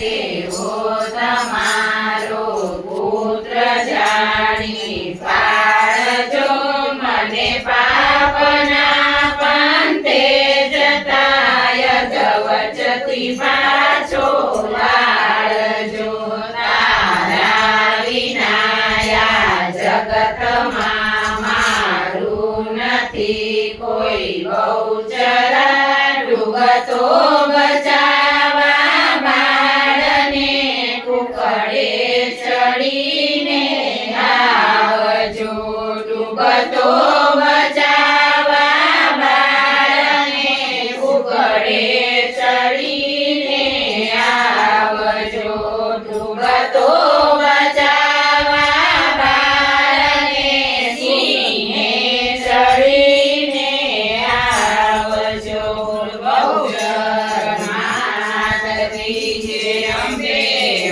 તેવો તમારો પુત્ર જાણી પાળજો મને પાપના પંથે જતાય ગવચથી પાછો વાળજો તારા વિનાયા જગતમાં મારું નથી કોઈ બહુચરા ડૂબતો બચાવા બાળને કુકડે ચડીને આવજો ડૂબતો બચાવા બાળને કુકડે ચડીને આવજો ડૂબતો બચાવા બાળને સિંહે ચડીને આવજો બહુચર માત કી જય અંબે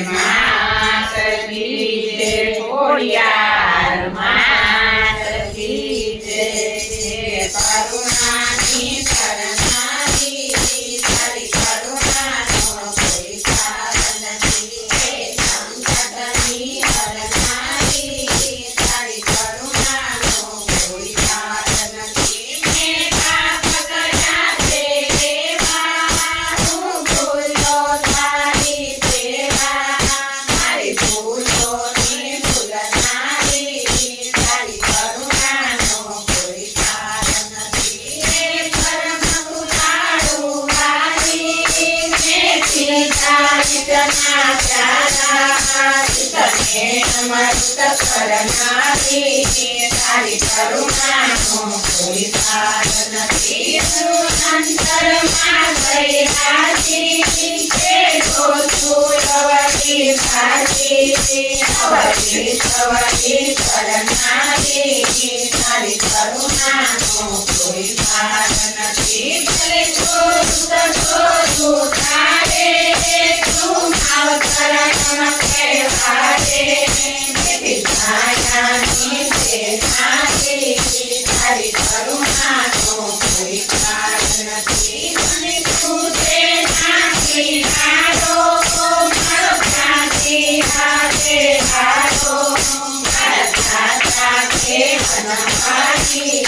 માત કી જય ખોડિયાર માત કી જય કરુણાની શરણાઈ તારી કરુણાનો કોઈ પાર નથી સંકટની હરનાઈ તારી કરુણાનો કોઈ પાર નથી મેં પાપ કર્યા છે એવા હું ભૂલો તારી સેવા મારી ભૂલોની ભૂલનારી તારી કરુણાનો કોઈ પાર નથી હે પરમ કૃપાળુ વાલી મેં પિતા પ્યારા તને અમૃત કરનારી તારી કરુણાનો કોઈ પાર નથી અંતરમાં ગઈ તે ગોતું અવધિ સાચી અવધિ સવધિ કરનારી તારી કરુણાનો કોઈ પાર નથી ભલે ગોતું તારે તું અવતર કહેવારે તેથી છાયાની સેનાથી તારી કરુણાનો કોઈ પાર નથી મને તું સેનાથી હારો મારો પ્રાણથી હાથે હારો મારા સાથે બનવાથી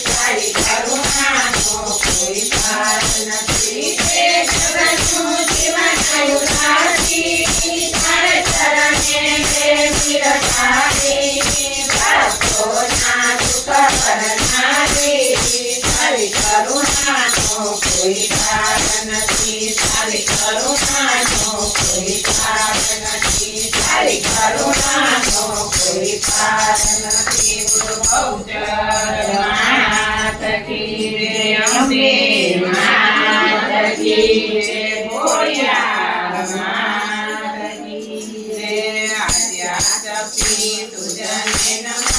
તારી કરુણાનો કોઈ પાર નથી તે જગતનું જીવન ઉધારી તારે ચરણે બિરતારી ભક્તોના દુઃખ કરનારી તારી કરુણાનો કોઈ પાર નથી તારી કરુણાનો કોઈ પાર નથી તારી કરુણાનો કોઈ પાર નથી બહુચર માત કી જય અંબે માત કી જય ખોડિયાર માત કી જય આદ્યાશક્તિ તુજને નમઃ